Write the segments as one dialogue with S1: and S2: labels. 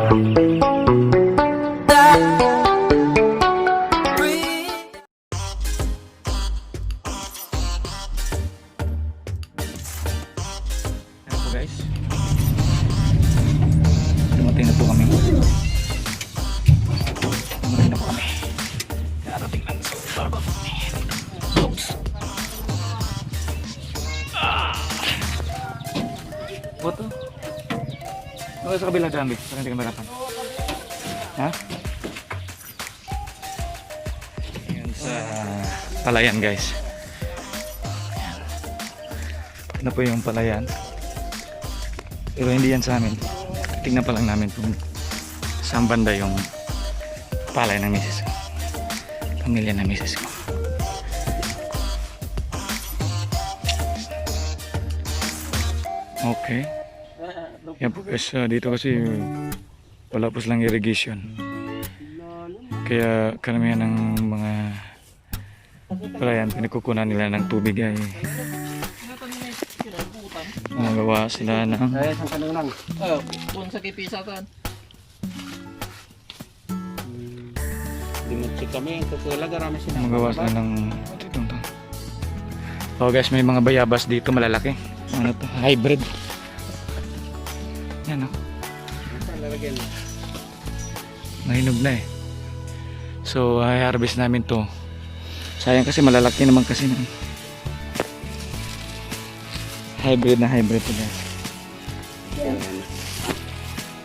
S1: Guys, dumating na po kami. Dumating na po kami. Darating lang sa Starbucks. Oops. Boto. Ano sa kabila dyan, Vic? Parang hindi ka marapan. Ha? Ayan sa palayan, guys. Ayan. Ano po yung palayan? Pero hindi yan sa amin. Tingnan pa lang namin kung saan banda yung palay ng misis ko. Pamilya ng misis ko. Okay. Yan po guys, dito kasi wala po silang irrigation. Kaya karamihan ng mga palayan, pinagkukunan nila ng tubig ay magawa sila ng
S2: kung sa kipisa kan.
S1: magawa sila ng oh guys, may mga bayabas dito malalaki. Ano to? Hybrid. Yan o. Mahinog na eh. So i-harvest namin to. Sayang kasi malalaki naman kasi na. Hybrid na hybrid to guys.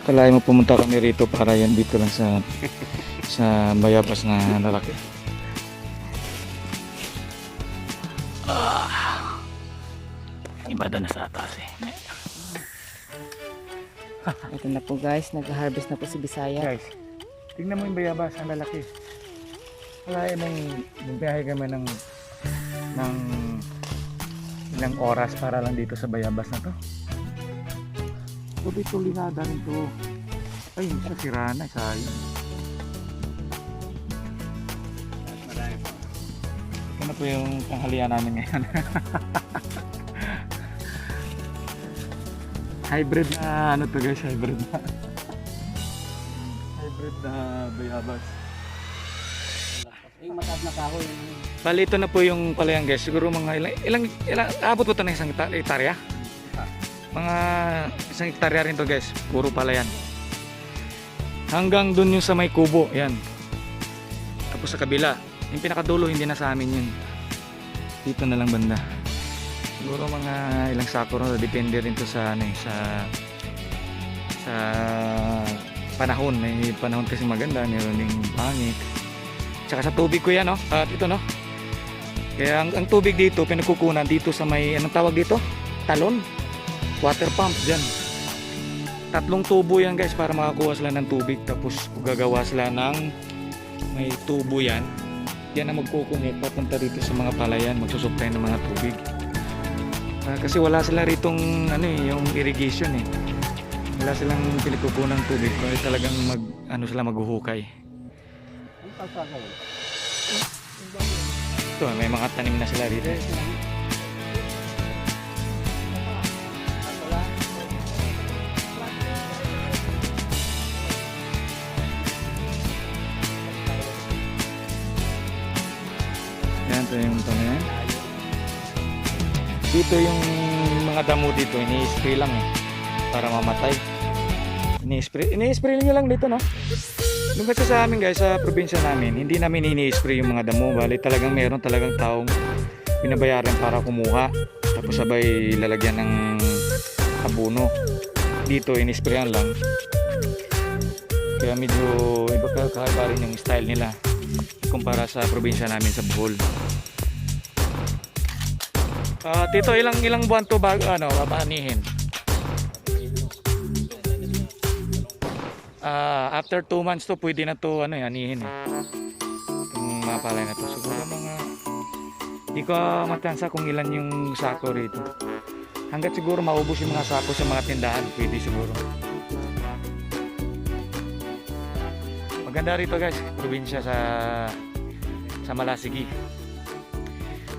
S1: Kalahin mo pumunta kami rito para yan dito lang sa bayabas na lalaki. Iba na sa atas eh.
S3: Ito na po guys, nag-harvest na po si Bisaya.
S1: Guys, tingnan mo yung bayabas, ang lalaki. Kalahin mong magbiyahe kami ng ilang oras para lang dito sa bayabas na to. So dito linada rin to. Ay, isa sira na, sayang. Ito na po yung tanghalian namin ngayon. Hybrid na ano to guys, hybrid na. Hybrid na bayabas.
S2: Yung mataas na kahoy.
S1: Bali ito na po yung palayan guys. Siguro mga ilang abot po ito ng isang hektarya? Mga isang hektarya rin to guys. Puro palayan. Hanggang dun yung sa may kubo. Yan. Tapos sa kabila. Yung pinakadulo hindi na sa amin yun. Dito na lang banda. Siguro mga ilang sako rin. Depende rin to sa ano, sa panahon. May panahon kasi maganda. Meron ding pangit. Tsaka sa tubig ko yan, no? At ito, no? Kaya ang tubig dito, pinagkukunan dito sa may, anong tawag dito? Talon? Water pump, dyan. 3 tubo yan, guys, para makakuha sila ng tubig. Tapos, gagawa sila ng may tubo yan. Yan ang magkukunik papunta dito sa mga palayan, magsusupply ng mga tubig. Kasi wala sila ritong, ano yung irrigation, eh. Wala silang pinagkukunan ng tubig. Kaya talagang sila maghuhukay. Ito, may mga tanim na sila dito. Yan, ito yung tanim. Dito yung mga damo dito, ini-spray lang eh, para mamatay. Ini-spray nyo lang dito, no? Nung kasi sa amin guys, sa probinsya namin, hindi namin ini-spray yung mga damo. Bali talagang meron talagang taong binabayaran para kumuha. Tapos sabay lalagyan ng abono. Dito ini-sprayan lang. Kaya medyo iba kakaiba rin yung style nila kumpara sa probinsya namin sa Bohol. Tito, ilang buwan to bago babaanihin? After 2 months to pwede na to anihin eh. Itong mapalay na to. Siguro mga di ko matansa kung ilan yung sako rito. Hanggat siguro maubos yung mga sako sa mga tindahan, pwede siguro. Maganda rito guys, probinsya sa Malasigi.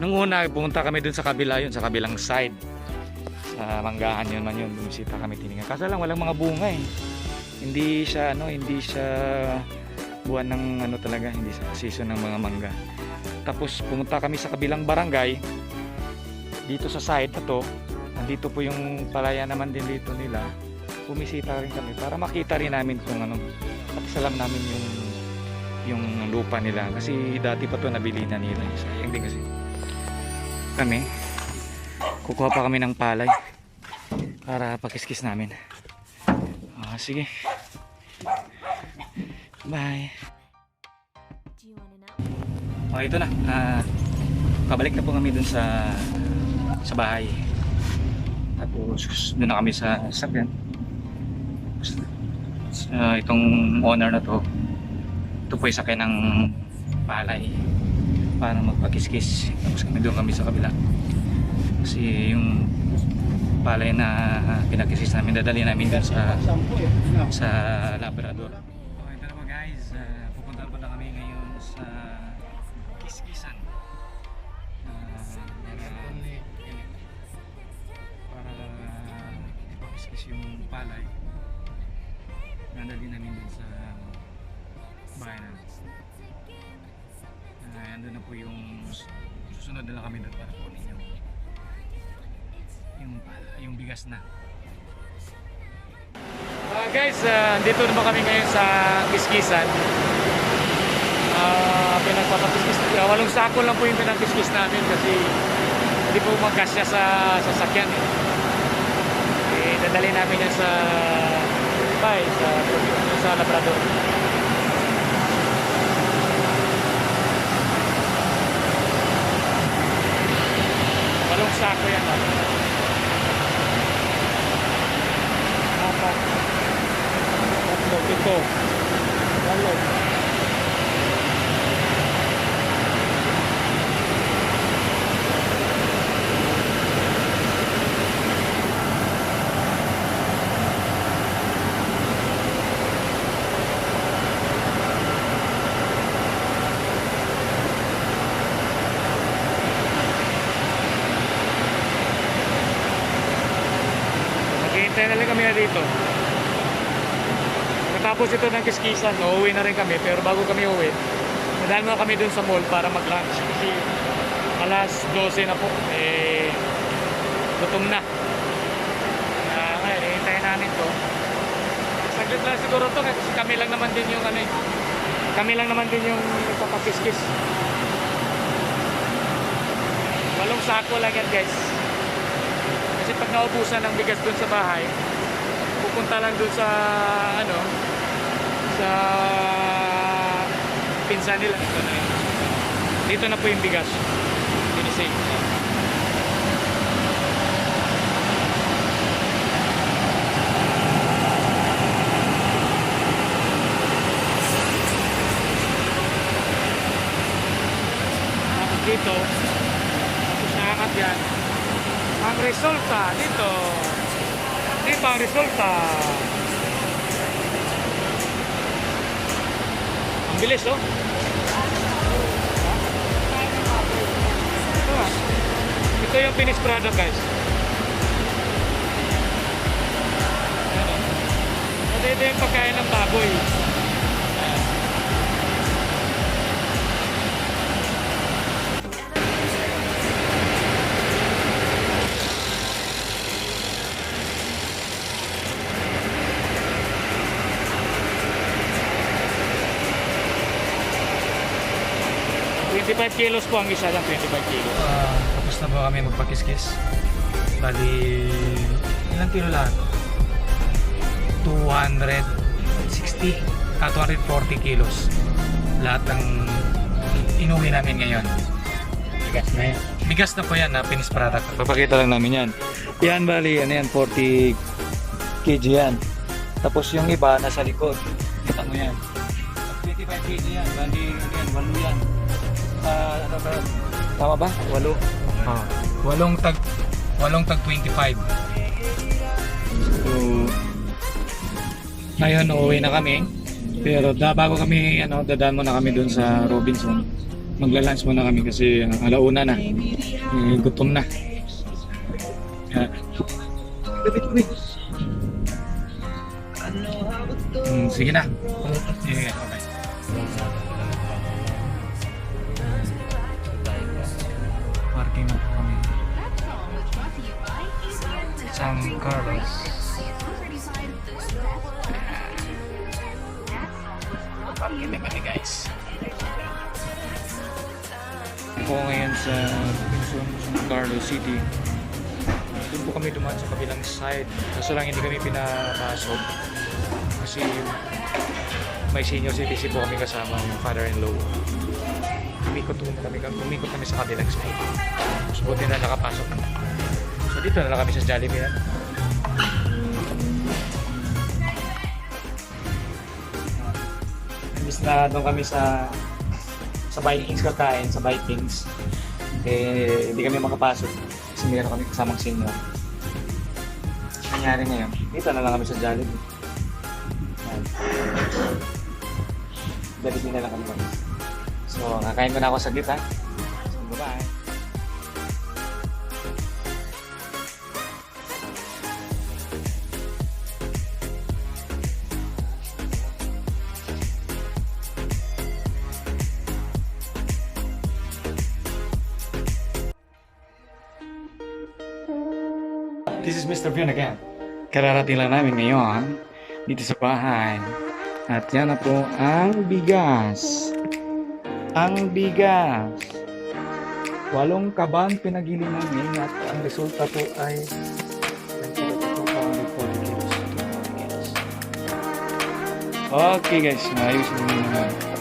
S1: Nung una pumunta kami dun sa kabila yun, sa kabilang side. Sa Manggahan yun man yun, bumisita kami tinignan. Kaso lang walang mga bunga eh. Hindi siya buwan ng ano talaga, hindi siya season ng mga mangga. Tapos pumunta kami sa kabilang barangay. Dito sa side na to, nandito po yung palaya naman din dito nila. Bumisita rin kami para makita rin namin kung ano, pakisalam namin yung lupa nila. Kasi dati pa to nabili na nila. Sayang din kasi. Kami, kukuha pa kami ng palay para pakiskis namin. Sige. Bye. Ito na. Pabalik na po kami dun sa bahay. Tapos doon na kami sa sakyan. Itong owner na to, ito po yung sakyan ng palay para magpakiskis. Tapos kami sa kabila. Kasi yung palay na pinakiskis namin, dadali namin dun sa Labrador. Ito na po guys, pupunta po na kami ngayon sa kiskisan. Para ipakiskis yung palay. Nadali namin dun sa bahay namin. Andun na po yung susunod na lang kami doon para kunin yung bigas na. Guys, dito naman kami ngayon sa kiskisan. Pinagpapakiskis, 8 sako lang po yung pinakiskis namin kasi hindi po magkasya sa sasakyan. Dadali namin yan sa Labrador. Walong sako yan. Ito. Walong. Maghihintay na lang kami na dito. Tapos ito ng kiskisan, uuwi na rin kami. Pero bago kami uwi, nadaan muna kami dun sa mall para mag-lunch. Kasi alas 12 na po, gutom na. Ngayon, hihintayin namin to. Saglit lang siguro to kasi kami lang naman din yung kami lang naman din yung nagpapakiskis. 8 sako lang yan guys. Kasi pag naubusan ng bigas dun sa bahay, pupunta lang dun sa sa pinsan nila. Dito na po yung bigas. Finising. Tapos dito, tapos nakakat yan. Ang resulta dito, dito ang resulta. Ang bilis oh. Ito yung finished product guys. Ito yung pagkain ng baboy. $25 kilos po ang isa lang, 25 kilos. Tapos na po kami magpakiskis. Bali, ilang kilo lahat? 240 kilos. Lahat ng inuwi namin ngayon. Bigas na yan. Bigas na po yan na finished product. Papakita lang namin yan. Yan bali, ano yan, 40 kg yan. Tapos yung iba nasa likod. Kita mo yan. 25 kg yan. Bali, yan, 8 yan. Tama ba? 8. Walong tag 25. So, ngayon uuwi na kami. Pero bago kami dadaan muna kami doon sa Robinson. Magla-lunch muna kami kasi alauna na. Gutom na. Sige na. Sige, okay. Parking na po kami. San Carlos. Parking na kami guys. Ako ngayon sa Quezon, San Carlos City. Doon po kami dumaan sa kabilang side. Kaso lang hindi kami pinapasok. Kasi may senior citizen po kami kasama, yung father-in-law. Umikot kami sa kabilang side. So buti na nakapasok. So dito na lang kami sa Jollibee na. Imbis na doon kami sa Vikings kakain, sa Vikings. Eh, hindi kami makapasok kasi meron kami kasamang senior. Nangyari ngayon, dito na lang kami sa Jollibee. Jollibee na lang kami. So, kakain ko na ako saglit ha. So, bye-bye. This is Mr. Pion again. Kararating lang namin ngayon dito sa bahay. At yan na po ang bigas. Ang bigas. 8 kaban pinagili namin at ang resulta po ay 40 kilos. Okay guys, maayos mo naman.